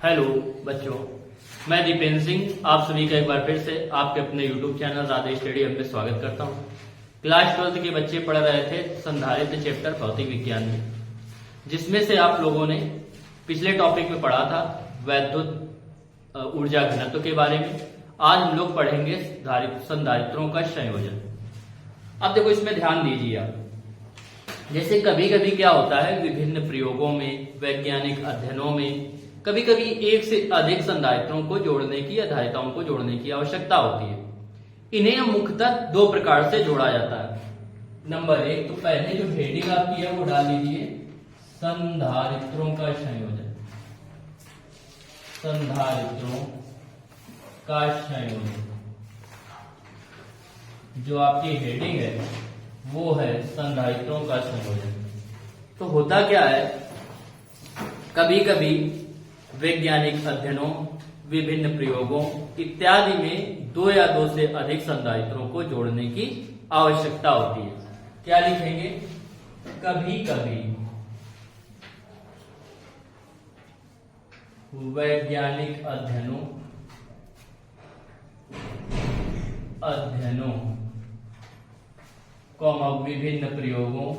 Hello बच्चों, मैं दीपेंद्र सिंह आप सभी का एक बार फिर से आपके अपने यूट्यूब चैनल राधे स्टडी में स्वागत करता हूं। क्लास 12 के बच्चे पढ़ रहे थे संधारित्र चैप्टर भौतिक विज्ञान में, जिसमें से आप लोगों ने पिछले टॉपिक में पढ़ा था वैद्युत ऊर्जा घनत्व के बारे में। आज हम लोग पढ़ेंगे संधारित्रों का संयोजन। अब देखो, इसमें ध्यान दीजिए आप, जैसे कभी कभी क्या होता है, विभिन्न प्रयोगों में, वैज्ञानिक अध्ययनों में कभी कभी एक से अधिक संधारित्रों को जोड़ने की या धारिताओं को जोड़ने की आवश्यकता होती है। इन्हें मुख्यतः दो प्रकार से जोड़ा जाता है। नंबर एक, तो पहले जो हेडिंग आपकी है वो डाल लीजिए, संधारित्रों का संयोजन। संधारित्रों का संयोजन, जो आपकी हेडिंग है वो है संधारित्रों का संयोजन। तो होता क्या है, कभी कभी वैज्ञानिक अध्ययनों, विभिन्न प्रयोगों इत्यादि में दो या दो से अधिक संधारित्रों को जोड़ने की आवश्यकता होती है। क्या लिखेंगे? कभी कभी वैज्ञानिक अध्ययनों विभिन्न प्रयोगों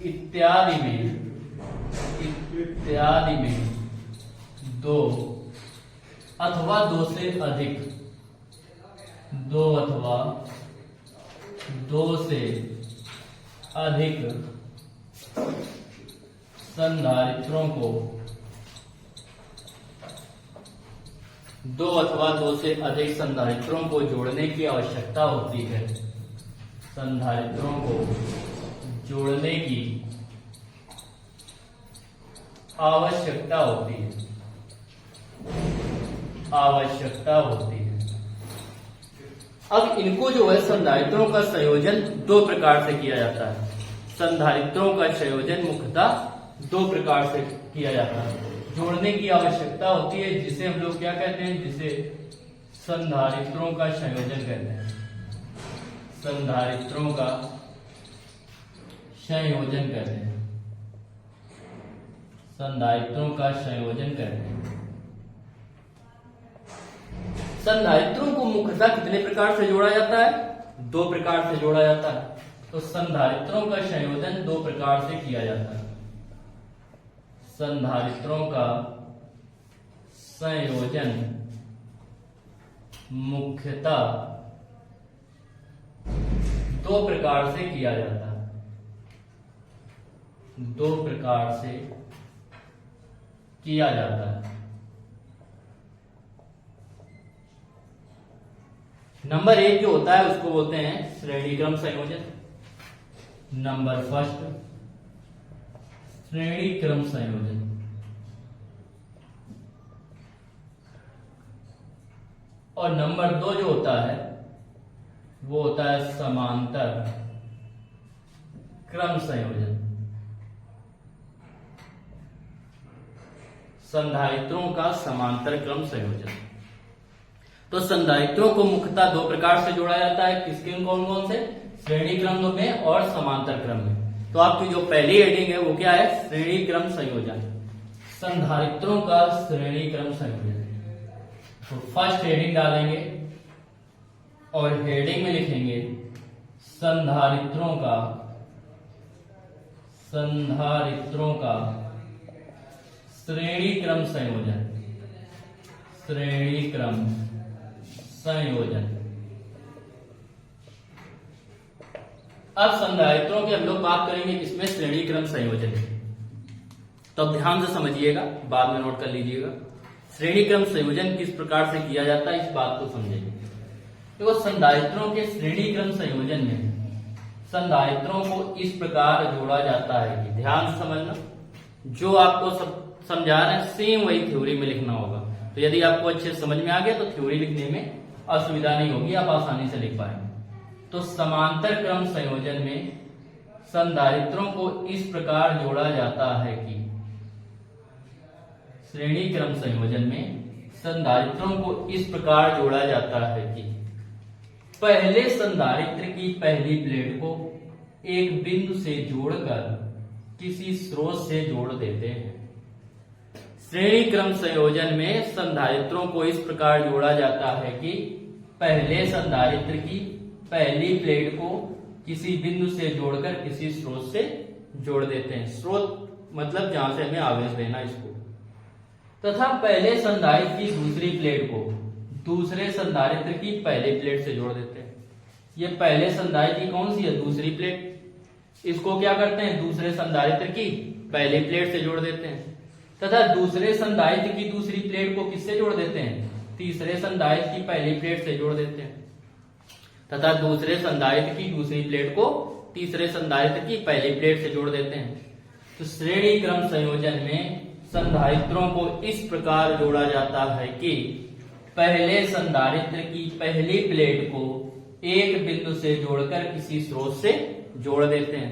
इत्यादि में दो अथवा दो से अधिक संधारित्रों को जोड़ने की आवश्यकता होती है। संधारित्रों को जोड़ने की आवश्यकता होती है। अब इनको जो है संधारित्रों का संयोजन दो प्रकार से किया जाता है। संधारित्रों का संयोजन मुख्यतः दो प्रकार से किया जाता है। जोड़ने की आवश्यकता होती है, जिसे हम लोग क्या कहते हैं, जिसे संधारित्रों का संयोजन कहते हैं। संधारित्रों का संयोजन कहते हैं। संधारित्रों का संयोजन कहते हैं। संधारित्रों को मुख्यतः कितने प्रकार से जोड़ा जाता है? दो प्रकार से जोड़ा जाता है। तो संधारित्रों का संयोजन दो प्रकार से किया जाता है। संधारित्रों का संयोजन मुख्यतः दो प्रकार से किया जाता है। नंबर एक जो होता है उसको बोलते हैं श्रेणी क्रम संयोजन। नंबर फर्स्ट, श्रेणी क्रम संयोजन। और नंबर दो जो होता है वो होता है समांतर क्रम संयोजन। संधारित्रों का समांतर क्रम संयोजन। तो संधारित्रों को मुख्यतः दो प्रकार से जोड़ा जाता है। किसके? कौन कौन से? श्रेणी क्रम में और समांतर क्रम में। तो आपकी जो पहली हेडिंग है वो क्या है? श्रेणी क्रम संयोजन। संधारित्रों का श्रेणी क्रम संयोजन। तो फर्स्ट हेडिंग डालेंगे और हेडिंग में लिखेंगे संधारित्रों का श्रेणी क्रम संयोजन। श्रेणी क्रम संयोजन। अब संधारित्रों की हम लोग बात करेंगे, इसमें श्रेणी क्रम संयोजन है। तो अब ध्यान से समझिएगा, बाद में नोट कर लीजिएगा। श्रेणी क्रम संयोजन किस प्रकार से किया जाता है, इस बात को समझेंगे। देखो, संधारित्रों के श्रेणी क्रम संयोजन में संधारित्रों को इस प्रकार जोड़ा जाता है कि, ध्यान से समझना, जो आपको सब समझा रहे हैं सेम वही थ्योरी में लिखना होगा। तो यदि आपको अच्छे समझ में आ गया तो थ्योरी लिखने में असुविधा नहीं होगी, आप आसानी से लिख पाएंगे। तो समांतर क्रम संयोजन में संधारित्रों को इस प्रकार जोड़ा जाता है कि, श्रेणी क्रम संयोजन में संधारित्रों को इस प्रकार जोड़ा जाता है कि पहले संधारित्र की पहली प्लेट को एक बिंदु से जोड़कर किसी स्रोत से जोड़ देते हैं। श्रेणी क्रम संयोजन में संधारित्रों को इस प्रकार जोड़ा जाता है कि पहले संधारित्र की पहली प्लेट को किसी बिंदु से जोड़कर किसी स्रोत से जोड़ देते हैं। स्रोत मतलब जहां से हमें आवेश देना इसको। तथा पहले संधारित्र की दूसरी प्लेट को दूसरे संधारित्र की पहली प्लेट से जोड़ देते हैं। ये पहले संधारित्र की कौन सी है? दूसरी प्लेट। इसको क्या करते हैं? दूसरे संधारित्र की पहली प्लेट से जोड़ देते हैं। तथा दूसरे संधारित्र की दूसरी प्लेट को किससे जोड़ देते हैं? तीसरे संधारित्र की पहली प्लेट से जोड़ देते हैं। तथा दूसरे संधारित्र की दूसरी प्लेट को तीसरे संधारित्र की पहली प्लेट से जोड़ देते हैं। तो श्रेणी क्रम संयोजन में संधारित्रों को इस प्रकार जोड़ा जाता है कि पहले संधारित्र की पहली प्लेट को एक बिंदु से जोड़कर किसी स्रोत से जोड़ देते हैं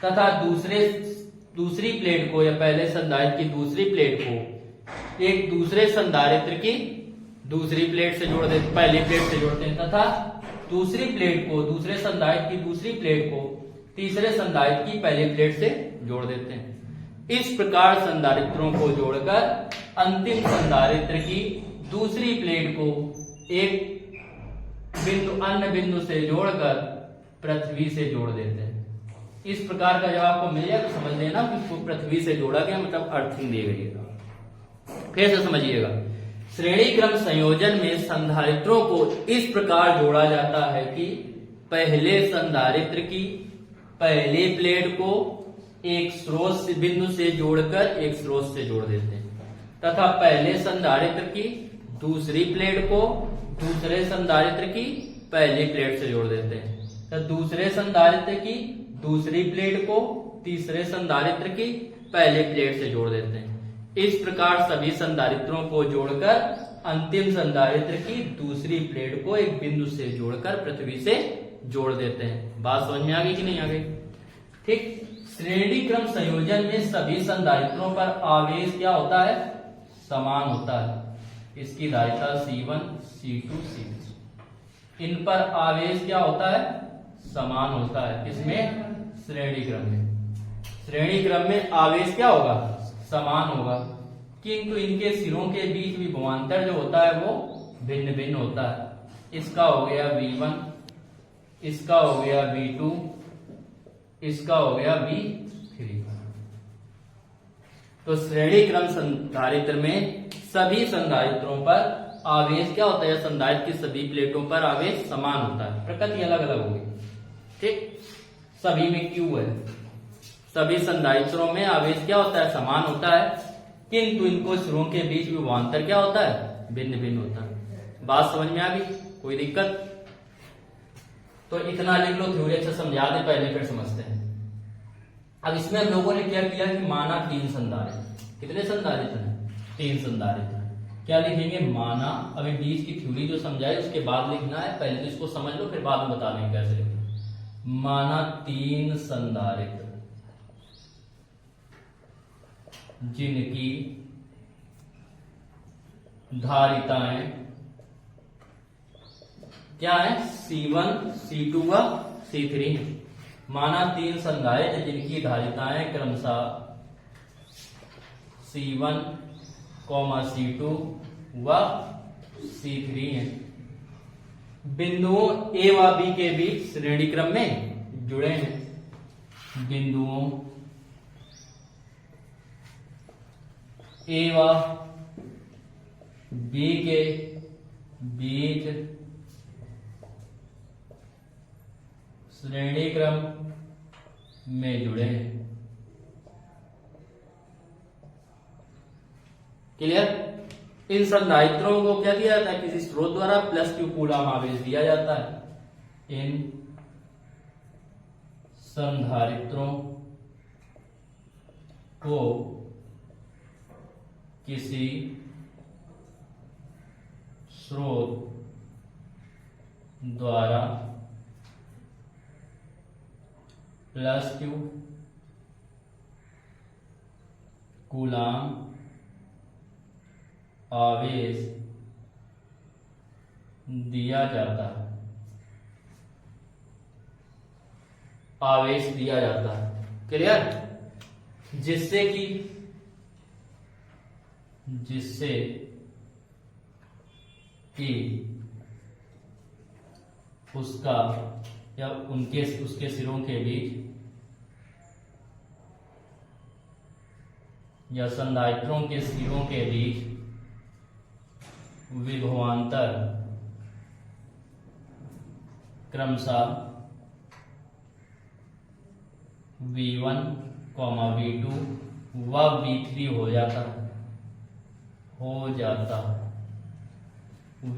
तथा दूसरी प्लेट को या पहले संधारित्र की दूसरी प्लेट को एक दूसरे संधारित्र की दूसरी प्लेट से जोड़ देते, पहली प्लेट से जोड़ते हैं तथा दूसरी प्लेट को दूसरे संधारित्र की दूसरी प्लेट को तीसरे संधारित्र की पहली प्लेट से जोड़ देते हैं। इस प्रकार संधारित्रों को जोड़कर अंतिम संधारित्र की दूसरी प्लेट को एक अन्य बिंदु से जोड़कर पृथ्वी से जोड़ देते हैं। इस प्रकार का जब आपको मिल जाए तो समझ लेना कि इसको पृथ्वी से जोड़ा गया, मतलब अर्थिंग दी गई है। फिर से समझिएगा, श्रेणी क्रम संयोजन में संधारित्रों को इस प्रकार जोड़ा जाता है कि पहले संधारित्र की पहली प्लेट को एक स्रोत से बिंदु से जोड़कर एक स्रोत से जोड़ देते हैं तथा पहले संधारित्र की दूसरी प्लेट को दूसरे संधारित्र की पहली प्लेट से जोड़ देते हैं तथा दूसरे संधारित्र की दूसरी प्लेट को तीसरे संधारित्र की पहली प्लेट से जोड़ देते हैं। इस प्रकार सभी संधारित्रों को जोड़कर अंतिम संधारित्र की दूसरी प्लेट को एक बिंदु से जोड़कर पृथ्वी से जोड़ देते हैं। बात समझ में आ गई कि नहीं आ गई? ठीक। श्रेणी क्रम संयोजन में सभी संधारित्रों पर आवेश क्या होता है? समान होता है। इसकी धारिता C1, C2, C3। इन पर आवेश क्या होता है? समान होता है। किसमें? श्रेणी क्रम में। श्रेणी क्रम में आवेश क्या होगा? समान होगा, किंतु इनके सिरों के बीच विभवांतर जो होता है वो भिन्न भिन्न होता है। इसका हो गया V1, इसका हो गया V2, इसका हो गया V3। तो श्रेणी क्रम संधारित्र में सभी संधारित्रों पर आवेश क्या होता है? संधारित्र की सभी प्लेटों पर आवेश समान होता है, प्रकृति अलग अलग होगी। ठीक। सभी में Q है। सभी संधारित्रों में आवेश क्या होता है? समान होता है, किंतु इनको सिरों के बीच विभवांतर क्या होता है? भिन्न भिन्न होता है। बात समझ में आ गई? कोई दिक्कत? तो इतना लिख लो, थ्योरी अच्छा समझा दे पहले, फिर समझते हैं। अब इसमें हम लोगों ने क्या किया कि माना 3 संधारित्र। कितने संधारित्र हैं? 3 संधारित्र। क्या लिखेंगे? माना, अभी बीच की थ्योरी जो समझाए उसके बाद लिखना है, पहले तो इसको समझ लो फिर बाद में बता देंगे कैसे लिखना। माना 3 संधारित्र जिनकी धारिताएं क्या है? C1, C2 व C3 है। माना 3 संधारित्र जिनकी धारिताएं क्रमशः C1, C2 व C3 है। बिंदुओं A व B के बीच श्रेणी क्रम में जुड़े हैं। बिंदुओं A व B के बीच श्रेणी क्रम में जुड़े हैं। क्लियर? इन संधारित्रों को क्या दिया जाता है? किसी स्रोत द्वारा +Q कूलम आवेश दिया जाता है। इन संधारित्रों को किसी स्रोत द्वारा +Q कूलम आवेश दिया जाता है। आवेश दिया जाता है। क्लियर? जिससे कि उसका या उसके सिरों के बीच या संधारित्रों के सिरों के बीच विभवांतर क्रमशः V1, V2 व V3 हो जाता है।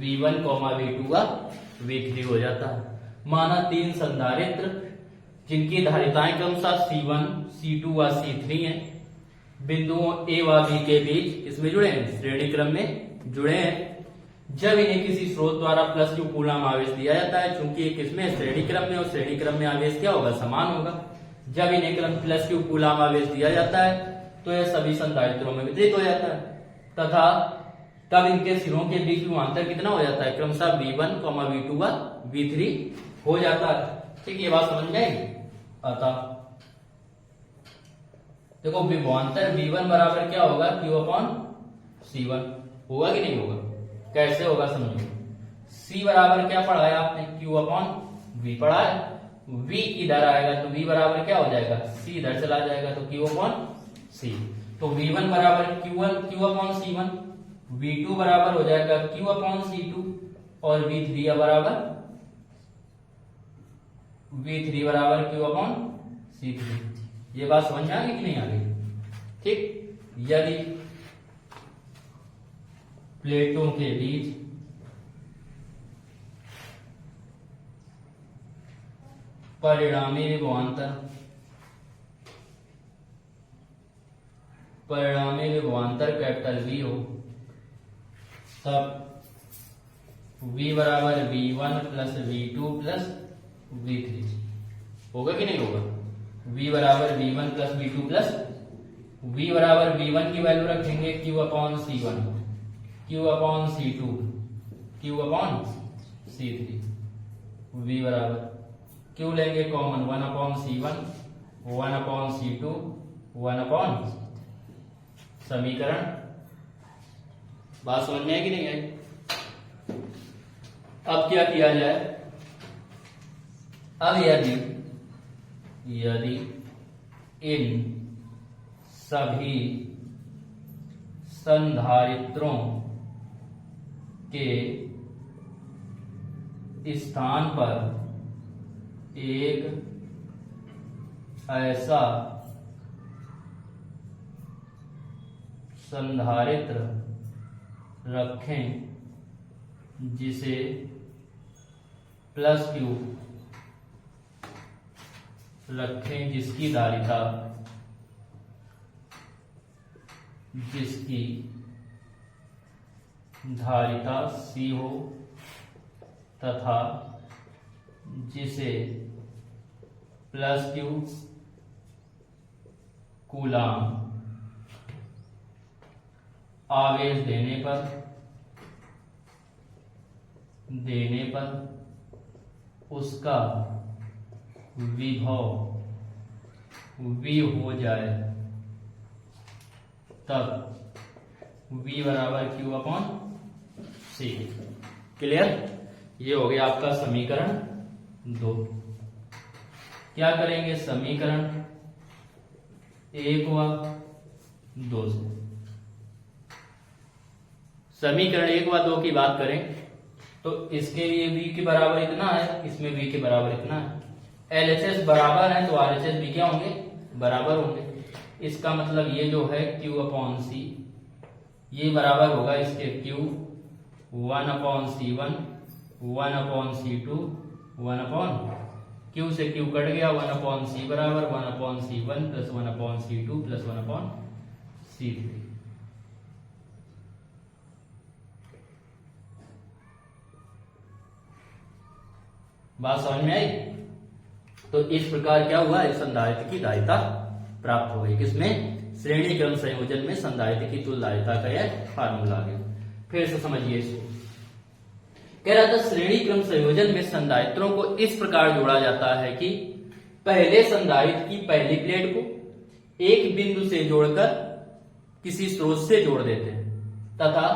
V1, V2 व V3 हो जाता है। माना 3 संधारित्र जिनकी धारिताएं क्रमशः C1, C2 व C3 हैं, बिंदुओं A व B के बीच इसमें जुड़े हैं, श्रेणी क्रम में जुड़े हैं। जब इन्हें किसी स्रोत द्वारा प्लस Q कूलम आवेश दिया जाता है, चूंकि एक इसमें श्रेणी क्रम में और श्रेणी क्रम में आवेश क्या होगा? समान होगा। जब इन्हें प्लस Q कूलम आवेश दिया जाता है तो यह सभी संधारित्रों में वितरित हो जाता है तथा तब इनके सिरों के बीच विभवांतर कितना हो जाता है? क्रमशः V1, V2 व V3 हो जाता है। ठीक, ये बात समझ जाएगी। अतः देखो विभवांतर V1 बराबर क्या होगा? Q/C1 होगा कि नहीं होगा? कैसे होगा समझो। C बराबर क्या पढ़ा है आपने? Q/V पढ़ा है। V इधर आएगा तो V बराबर क्या हो जाएगा? C इधर चला जाएगा तो Q/C। तो V1 बराबर Q/C1, V2 बराबर हो जाएगा Q/C2 और V3 बराबर Q/C3। ये बात समझ में आ गई कि नहीं आ गई? ठीक, यदि प्लेटों के बीच परिणामी विभवांतर कैपिटल V हो, तब V बराबर V1 plus V2 plus V3 होगा कि नहीं होगा? V बराबर V1 plus V2 plus V बराबर V1 की वैल्यू रखेंगे Q/C1, Q/C2, Q/C3। V बराबर Q लेंगे कॉमन 1/C1, 1/C2, 1/ समीकरण। बात समझ में है कि नहीं है? अब क्या किया जाए? अब यदि इन सभी संधारित्रों के स्थान पर एक ऐसा संधारित्र रखें जिसे प्लस Q रखें, जिसकी धारिता C हो तथा जिसे प्लस Q कूलम आवेश देने पर उसका विभव V हो जाए, तब V बराबर Q/C। क्लियर? ये हो गया आपका समीकरण 2। क्या करेंगे? समीकरण 1 व 2 से समीकरण 1 व 2 की बात करें तो इसके लिए V के बराबर इतना है, इसमें V के बराबर इतना है। LHS बराबर है तो RHS भी क्या होंगे? बराबर होंगे। इसका मतलब ये जो है Q/C ये बराबर होगा इसके Q 1/C1, 1/C2, 1/ Q से Q कट गया, 1/C बराबर 1/C1 plus 1/C2 plus 1/C3। बात समझ में आई? तो इस प्रकार क्या हुआ? इस संधारित्र की धारिता प्राप्त हो गई। किसमें? श्रेणी क्रम संयोजन में संधारित्र की तुल्य धारिता का यह फार्मूला है। फिर से समझिए इसको। कह रहा था श्रेणी क्रम संयोजन में संधारित्रों को इस प्रकार जोड़ा जाता है कि पहले संधारित्र की पहली प्लेट को एक बिंदु से जोड़कर किसी स्रोत से जोड़ देते हैं तथा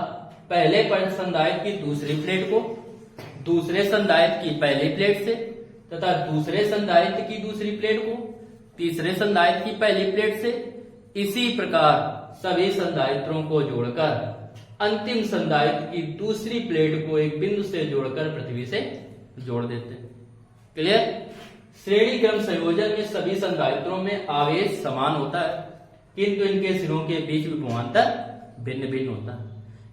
पहले संधारित्र की दूसरी प्लेट को दूसरे संधारित्र की पहली प्लेट से तथा दूसरे संधारित्र की दूसरी प्लेट को तीसरे संधारित्र की पहली प्लेट से इसी प्रकार सभी संधारित्रों को जोड़कर अंतिम संधारित्र की दूसरी प्लेट को एक बिंदु से जोड़कर पृथ्वी से जोड़ देते हैं। क्लियर? श्रेणी क्रम संयोजन में सभी संधारित्रों में आवेश समान होता है किंतु इनके सिरों के बीच विभवांतर भिन्न भिन्न होता है।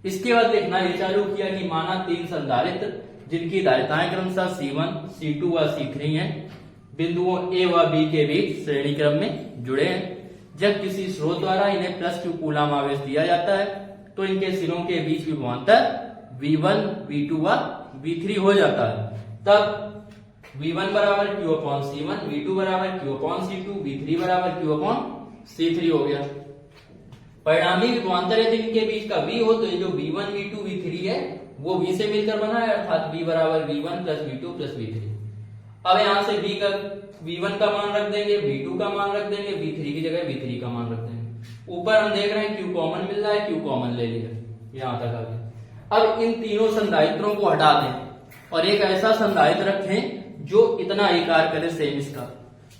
इसके बाद देखना ये चालू किया कि माना 3 संधारित्र जिनकी धारिताएं क्रमशः C1, C2 व C3 हैं, बिंदुओं A व B के बीच श्रेणी क्रम में जुड़े हैं। जब किसी स्रोत द्वारा इन्हें +Q कूलम आवेश दिया जाता है तो इनके सिरों के बीच विभवांतर V1, V2 व V3 हो जाता है। तब V1 बराबर Q/C1, V2 बराबर Q/C2, V3 बराबर Q/C3 हो गया। परिणामी विभवांतर यदि इनके बीच का V हो तो ये जो V1, V2, V3 है वो V से मिलकर बना है, अर्थात V बराबर V1 + V2 + V3। अब यहां से V1 का मान रख देंगे, V2 का मान रख देंगे, V3 की जगह V3 का मान रख देंगे। ऊपर हम देख रहे हैं Q कॉमन मिल रहा है, Q कॉमन ले लिया, यहां तक आ गया। अब इन तीनों संधारित्रों को हटा दें और एक ऐसा संधारित्र रखें जो इतना आकार करे सेम इसका।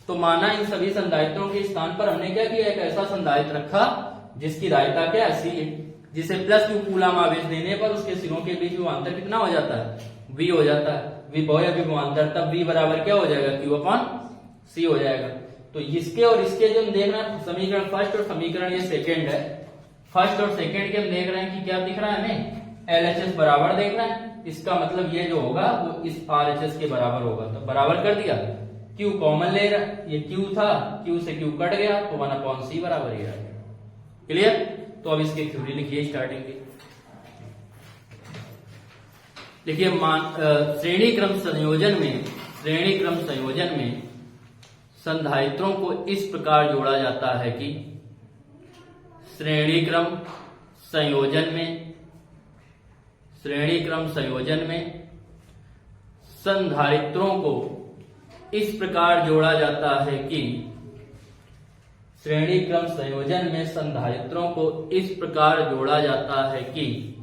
तो माना इन सभी संधारित्रों के स्थान पर हमने क्या किया, एक ऐसा संधारित्र रखा जिसकी धारिता क्या है, C है, जिसे +Q कूलम आवेश देने पर उसके सिरों के बीच विभवांतर कितना हो जाता है, V हो जाता है। विभव या विभवांतर तब V बराबर क्या हो जाएगा, Q/C हो जाएगा। तो इसके और इसके जो हम देख रहे हैं समीकरण फर्स्ट और समीकरण ये सेकेंड है, फर्स्ट और सेकेंड के हम देख रहे हैं कि क्या दिख रहा है हमें, LHS बराबर देख रहे हैं। इसका मतलब ये जो होगा वो इस RHS के बराबर होगा, तो बराबर कर दिया। Q कॉमन ले रहा, ये Q था, Q से Q कट गया तो 1/C बराबर ही रहेगा। क्लियर? तो अब इसकी थ्योरी लिखिए स्टार्टिंग की। देखिए श्रेणी क्रम संयोजन में संधारित्रों को इस प्रकार जोड़ा जाता है कि श्रेणी क्रम संयोजन में संधारित्रों को इस प्रकार जोड़ा जाता है कि श्रेणी क्रम संयोजन में संधारित्रों को इस प्रकार जोड़ा जाता है कि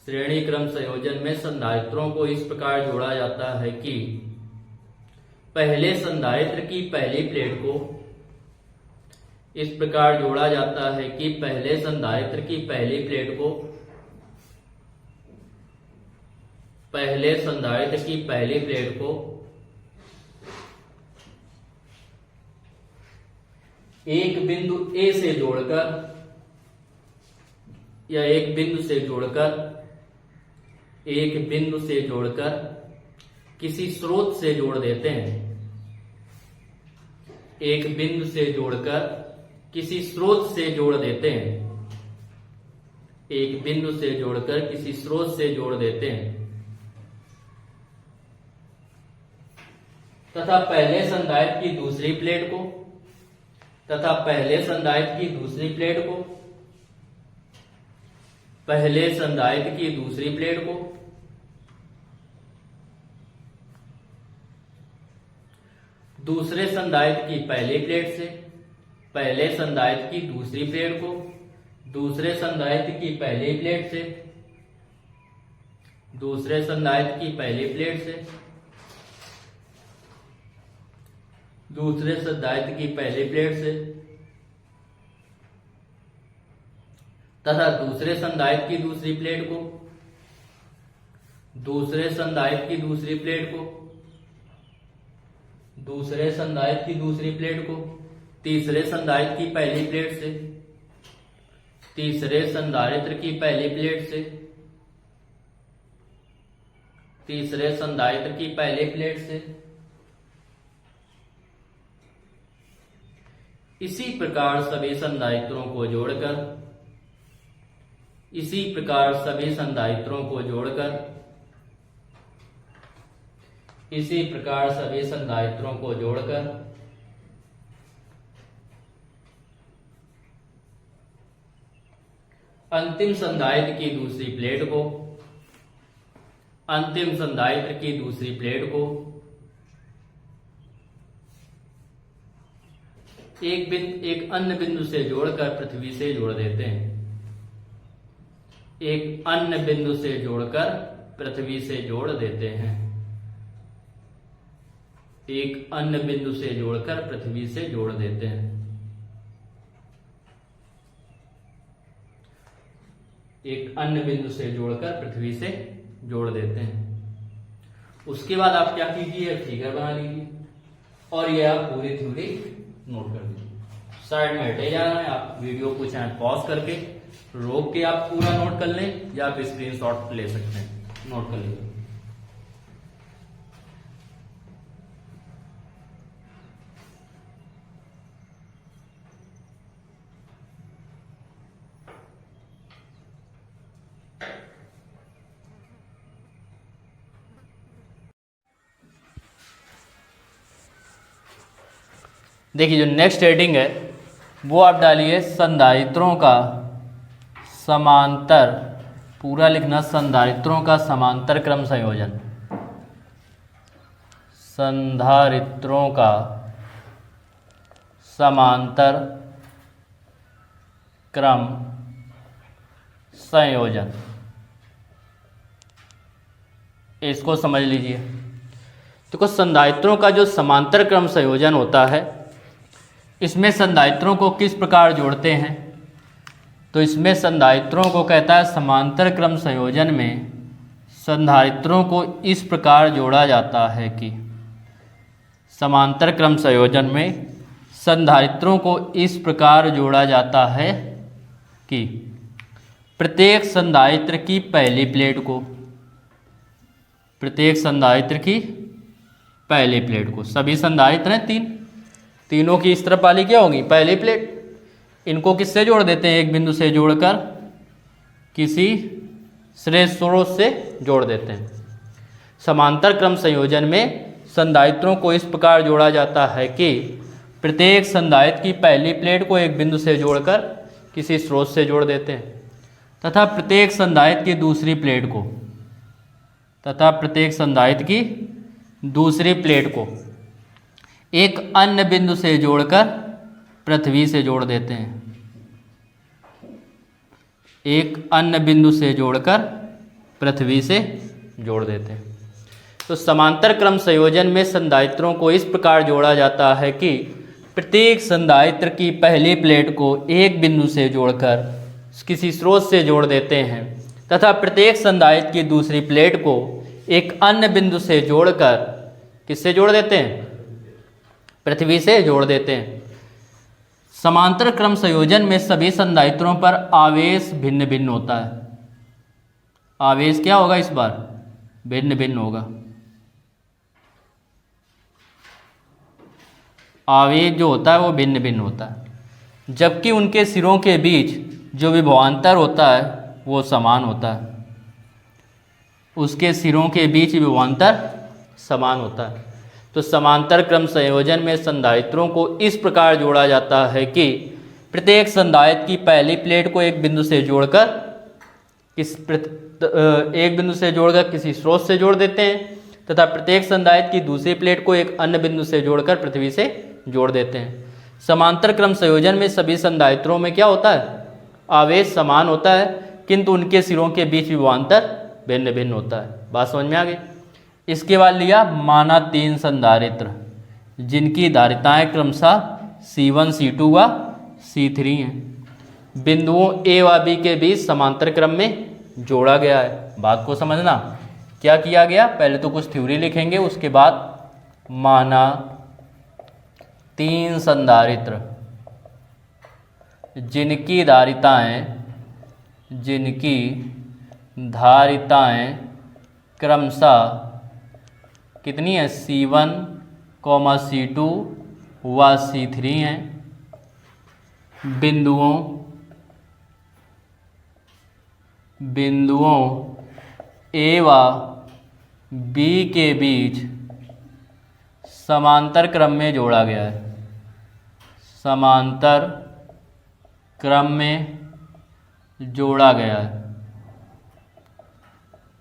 श्रेणी क्रम संयोजन में संधारित्रों को इस प्रकार जोड़ा जाता है कि पहले संधारित्र की पहली प्लेट को इस प्रकार जोड़ा जाता है कि पहले संधारित्र की पहली प्लेट को एक बिंदु A से जोड़कर या एक बिंदु से जोड़कर किसी स्रोत से जोड़ देते हैं। एक बिंदु से जोड़कर किसी स्रोत से जोड़ देते हैं तथा पहले संधारित्र की दूसरी प्लेट को पहले संधारित्र की दूसरी प्लेट को दूसरे संधारित्र की पहली प्लेट से पहले संधारित्र की दूसरी प्लेट को दूसरे संधारित्र की पहली प्लेट से दूसरे संधारित्र की पहली प्लेट से दूसरे संधारित्र की पहली प्लेट से तथा दूसरे संधारित्र की दूसरी प्लेट को दूसरे संधारित्र की दूसरी प्लेट को दूसरे संधारित्र की दूसरी प्लेट को तीसरे संधारित्र की पहली प्लेट से तीसरे संधारित्र की पहली प्लेट से तीसरे संधारित्र की पहली प्लेट से इसी प्रकार सभी संधारित्रों को जोड़कर अंतिम संधारित्र की दूसरी प्लेट को अंतिम संधारित्र की दूसरी प्लेट को एक अन्य बिंदु से जोड़कर पृथ्वी से जोड़ देते हैं। एक अन्य बिंदु से जोड़कर पृथ्वी से जोड़ देते हैं। एक अन्य बिंदु से जोड़कर पृथ्वी से जोड़ देते हैं। एक अन्य बिंदु से जोड़कर पृथ्वी से जोड़ देते हैं। उसके बाद आप क्या कीजिए, फिगर बना लीजिए और ये आप पूरी थ्योरी नोट कर लीजिए। साइड में हटे जाना है, आप वीडियो को चाहे पॉज करके रोक के आप पूरा नोट कर लें या आप स्क्रीनशॉट ले सकते हैं। नोट कर लीजिए। देखिए जो नेक्स्ट हेडिंग है वो आप डालिए संधारित्रों का समांतर, पूरा लिखना संधारित्रों का समांतर क्रम संयोजन। संधारित्रों का समांतर क्रम संयोजन, इसको समझ लीजिए। देखो संधारित्रों का जो समांतर क्रम संयोजन होता है, इसमें संधारित्रों को किस प्रकार जोड़ते हैं, तो इसमें संधारित्रों को कहता है समांतर क्रम संयोजन में संधारित्रों को इस प्रकार जोड़ा जाता है कि समांतर क्रम संयोजन में संधारित्रों को इस प्रकार जोड़ा जाता है कि प्रत्येक संधारित्र की पहली प्लेट को, प्रत्येक संधारित्र की पहली प्लेट को, सभी संधारित्र हैं तीनों की इस तरफ वाली क्या होगी, पहली प्लेट, इनको किससे जोड़ देते हैं, एक बिंदु से जोड़कर किसी श्रेष्ठ स्रोत से जोड़ देते हैं। समांतर क्रम संयोजन में संधारित्रों को इस प्रकार जोड़ा जाता है कि प्रत्येक संधारित्र की पहली प्लेट को एक बिंदु से जोड़कर किसी स्रोत से जोड़ देते हैं तथा प्रत्येक संधारित्र की दूसरी प्लेट को, तथा प्रत्येक संधारित्र की दूसरी प्लेट को एक अन्य बिंदु से जोड़कर पृथ्वी से जोड़ देते हैं। एक अन्य बिंदु से जोड़कर पृथ्वी से जोड़ देते हैं। तो समांतर क्रम संयोजन में संधारित्रों को इस प्रकार जोड़ा जाता है कि प्रत्येक संधारित्र की पहली प्लेट को एक बिंदु से जोड़कर किसी स्रोत से जोड़ देते हैं तथा प्रत्येक संधारित्र की दूसरी प्लेट को एक अन्य बिंदु से जोड़कर किससे जोड़ देते हैं, पृथ्वी से जोड़ देते हैं। समांतर क्रम संयोजन में सभी संधारित्रों पर आवेश भिन्न भिन्न होता है। आवेश क्या होगा इस बार, भिन्न भिन्न होगा। आवेश जो होता है वो भिन्न भिन्न होता है, जबकि उनके सिरों के बीच जो विभवांतर होता है वो समान होता है। उसके सिरों के बीच विभवांतर समान होता है। तो समांतर क्रम संयोजन में संधारित्रों को इस प्रकार जोड़ा जाता है कि प्रत्येक संधारित्र की पहली प्लेट को एक बिंदु से जोड़कर किसी स्रोत से जोड़ देते हैं तथा प्रत्येक संधारित्र की दूसरी प्लेट को एक अन्य बिंदु से जोड़कर पृथ्वी से जोड़ देते हैं। समांतर क्रम संयोजन में सभी संधारित्रों में क्या होता है, आवेश समान होता है, किंतु उनके सिरों के बीच विभवांतर भिन्न भिन्न होता है। बात समझ में आ गई। इसके बाद लिया माना 3 संधारित्र जिनकी धारिताएं क्रमशः C1, C2 व C3 हैं, बिंदुओं A व B के बीच समांतर क्रम में जोड़ा गया है। बात को समझना, क्या किया गया, पहले तो कुछ थ्योरी लिखेंगे, उसके बाद माना 3 संधारित्र जिनकी धारिताएं क्रमशः कितनी है, C1, C2 व C3 हैं, बिंदुओं A व B के बीच समांतर क्रम में जोड़ा गया है। समांतर क्रम में जोड़ा गया है।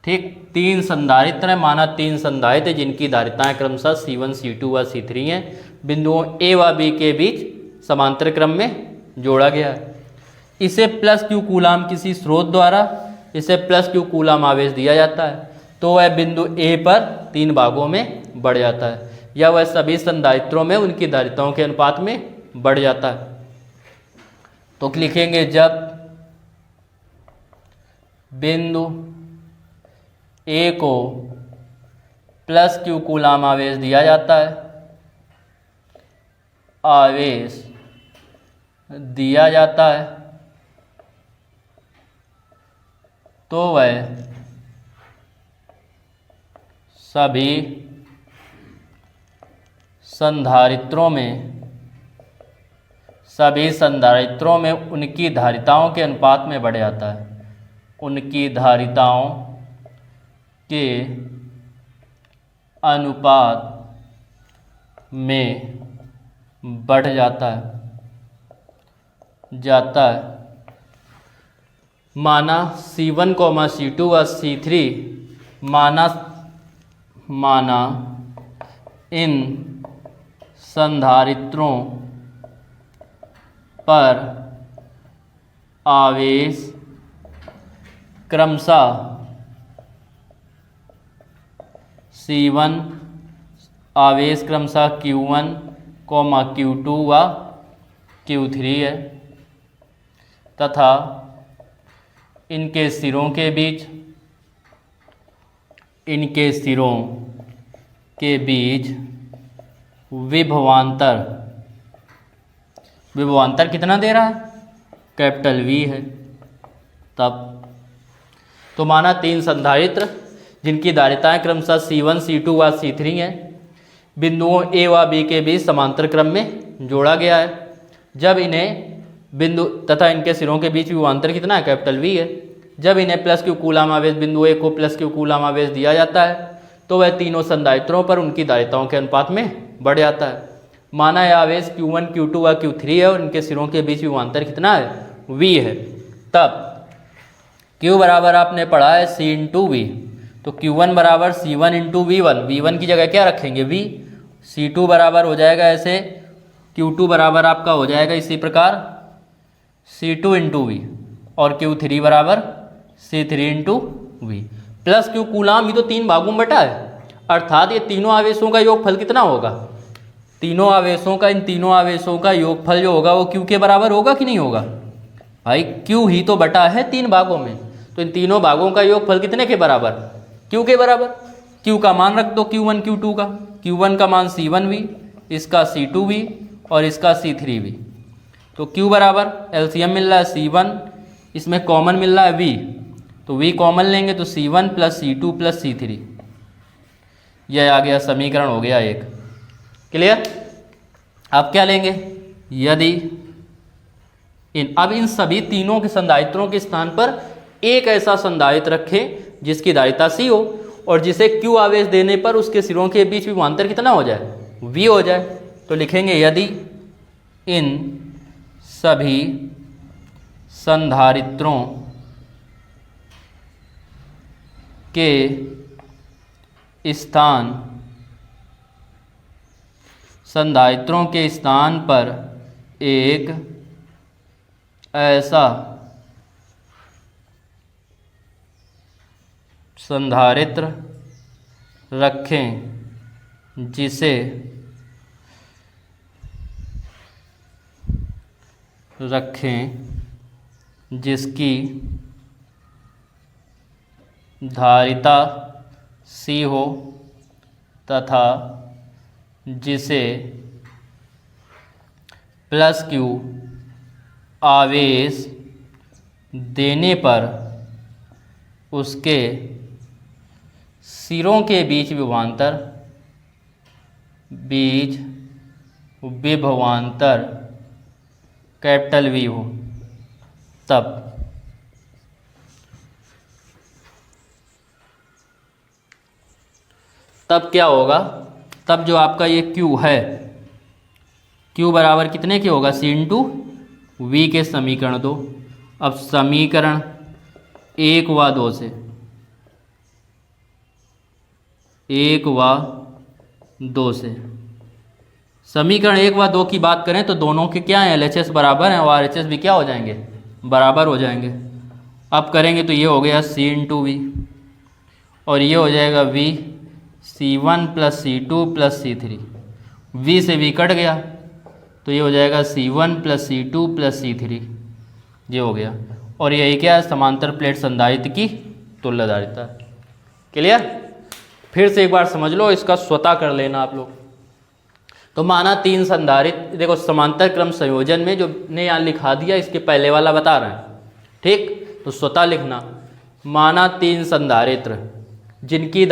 ठीक, 3 संधारित्र हैं, माना 3 संधारित्र हैं जिनकी धारिताएं क्रमशः C1, C2 व C3 हैं, बिंदुओं A व B के बीच समांतर क्रम में जोड़ा गया है। इसे प्लस Q कूलाम किसी स्रोत द्वारा इसे प्लस Q कूलाम आवेश दिया जाता है तो वह बिंदु A पर 3 भागों में बढ़ जाता है, या वह सभी संधारित्रों में उनकी धारिताओं के अनुपात में बढ़ जाता है। तो लिखेंगे जब बिंदु A को प्लस Q कूलाम आवेश दिया जाता है, आवेश दिया जाता है, तो वह सभी संधारित्रों में उनकी धारिताओं के अनुपात में बढ़ जाता है, उनकी धारिताओं के अनुपात में बढ़ जाता है माना C1, C2 व C3 माना इन संधारित्रों पर आवेश क्रमशः C1 आवेश क्रमशः Q1, Q2 व Q3 है तथा इनके सिरों के बीच विभवांतर कितना दे रहा है? कैपिटल V है। तब तो माना 3 संधारित्र जिनकी धारिताएं क्रमशः C1, C2 व C3 हैं, बिंदुओं A व B के बीच समांतर क्रम में जोड़ा गया है। जब इन्हें बिंदु तथा इनके सिरों के बीच विभवांतर कितना है? कैपिटल V है। जब इन्हें प्लस Q कूलाम आवेश बिंदु A को प्लस Q कूलाम आवेश दिया जाता है तो वह तीनों संधारित्रों पर उनकी धारिताओं के अनुपात में बढ़ जाता है। माना यह आवेश Q1, Q2 व Q3 है और इनके सिरों के बीच विभवांतर कितना है? V है। तब Q बराबर आपने पढ़ा है C इंटू V, तो Q1 बराबर C1 इंटू V1, V1 की जगह क्या रखेंगे? V। C2 बराबर हो जाएगा ऐसे, Q2 बराबर आपका हो जाएगा इसी प्रकार C2 इंटू V, और Q3 बराबर C3 into V। Plus Q coulomb ही तो 3 भागों में बटा है, अर्थात ये तीनों आवेशों का योगफल कितना होगा? इन तीनों आवेशों का योगफल जो होगा वो Q के बराबर होगा कि नहीं होगा? भाई Q ही तो बटा है 3 भागों में, तो इन तीनों भागों का योगफल कितने के बराबर? Q के बराबर। Q का मान रख दो Q1, Q2 का। Q1 का मान C1V, इसका C2V और इसका C3V। तो Q बराबर एलसीएम मिल रहा है C1, इसमें कॉमन मिल रहा है V, तो V कॉमन लेंगे तो C1 plus C2 plus C3, यह आ गया समीकरण हो गया 1। क्लियर? अब क्या लेंगे? यदि इन सभी तीनों के संधारित्रों के स्थान पर एक ऐसा संधारित्र रखें जिसकी धारिता C हो और जिसे Q आवेश देने पर उसके सिरों के बीच विभवांतर कितना हो जाए? V हो जाए। तो लिखेंगे यदि इन सभी संधारित्रों के स्थान पर एक ऐसा संधारित्र रखें जिसकी धारिता C हो तथा जिसे प्लस Q आवेश देने पर उसके सिरों के बीच विभवांतर कैपिटल V हो। तब क्या होगा? तब जो आपका ये Q है, Q बराबर कितने के होगा? C इंटू V के समीकरण 2। अब समीकरण 1 व 2 से 1 व 2 से। समीकरण 1 व 2 की बात करें तो दोनों के क्या हैं, LHS बराबर हैं और RHS भी क्या हो जाएंगे, बराबर हो जाएंगे। अब करेंगे तो ये हो गया C × V और ये हो जाएगा V C1 + C2 + C3। V से V कट गया तो ये हो जाएगा C1 + C2 + C3, ये हो गया। और यही क्या है, समांतर प्लेट संधारित्र की तुल्यकालिकता। क्लियर? फिर से एक बार समझ लो, इसका स्वतः कर लेना आप लोग। तो माना 3 संधारित्र, देखो समांतर क्रम संयोजन में जो ने यहाँ लिखा दिया इसके पहले वाला बता रहे हैं, ठीक, तो स्वतः लिखना। माना 3 संधारित्र जिनकी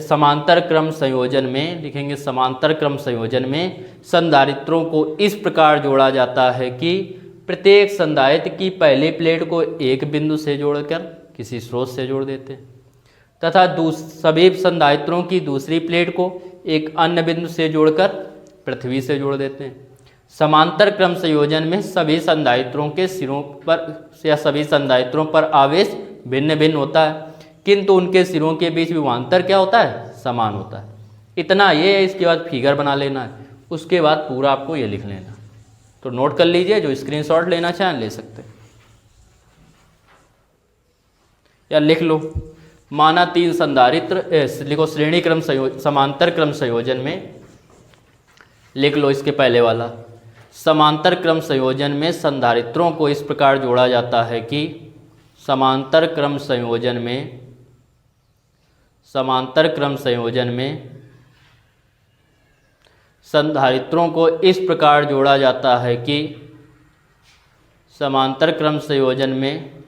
समांतर क्रम संयोजन में, लिखेंगे समांतर क्रम संयोजन में संधारित्रों को इस प्रकार जोड़ा जाता है कि प्रत्येक संधारित्र की पहली प्लेट को एक बिंदु से जोड़कर किसी स्रोत से जोड़ देते हैं तथा सभी संधारित्रों की दूसरी प्लेट को एक अन्य बिंदु से जोड़कर पृथ्वी से जोड़ देते हैं। समांतर क्रम संयोजन में सभी संधारित्रों के सिरों पर या सभी संधारित्रों पर आवेश भिन्न भिन्न होता है, किंतु उनके सिरों के बीच विभवांतर क्या होता है, समान होता है। इतना ये है। इसके बाद फिगर बना लेना है, उसके बाद पूरा आपको ये लिख लेना। तो नोट कर लीजिए, जो स्क्रीनशॉट लेना चाहें ले सकते हैं या लिख लो। माना 3 संधारित्र, लिखो श्रेणी क्रम समांतर क्रम संयोजन में, लिख लो इसके पहले वाला। समांतर क्रम संयोजन में संधारित्रों को इस प्रकार जोड़ा जाता है कि समांतर क्रम संयोजन में संधारित्रों को इस प्रकार जोड़ा जाता है कि समांतर क्रम संयोजन में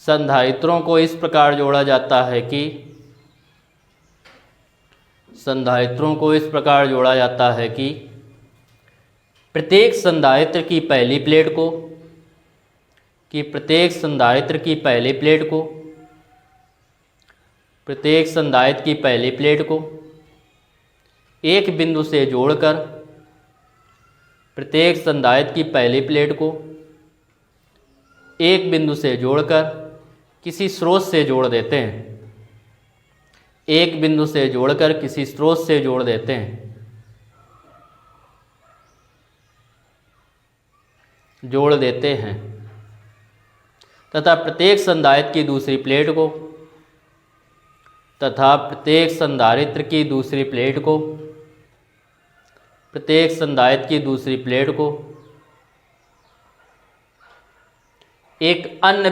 संधारित्रों को इस प्रकार जोड़ा जाता है कि प्रत्येक संधारित्र की पहली प्लेट को एक बिंदु से जोड़कर किसी स्रोत से जोड़ देते हैं। तथा प्रत्येक संधारित्र की दूसरी प्लेट को एक अन्य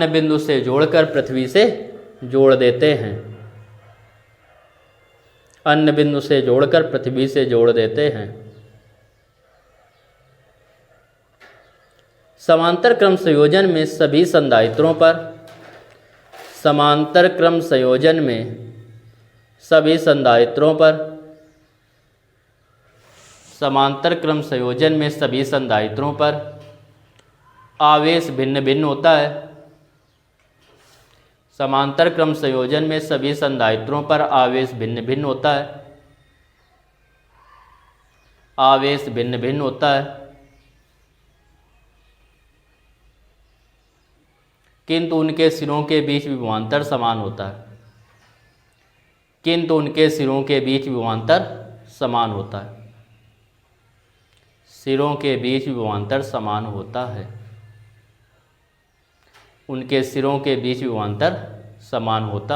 बिंदु से जोड़कर पृथ्वी से जोड़ देते हैं। समांतर क्रम संयोजन में सभी संधारित्रों पर आवेश भिन्न भिन्न होता है। समांतर क्रम संयोजन में सभी संधारित्रों पर आवेश भिन्न भिन्न होता है, किंतु उनके सिरों के बीच विभवांतर समान होता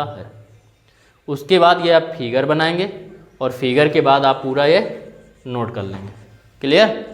है। उसके बाद ये आप फिगर बनाएंगे और फिगर के बाद आप पूरा ये नोट कर लेंगे। क्लियर?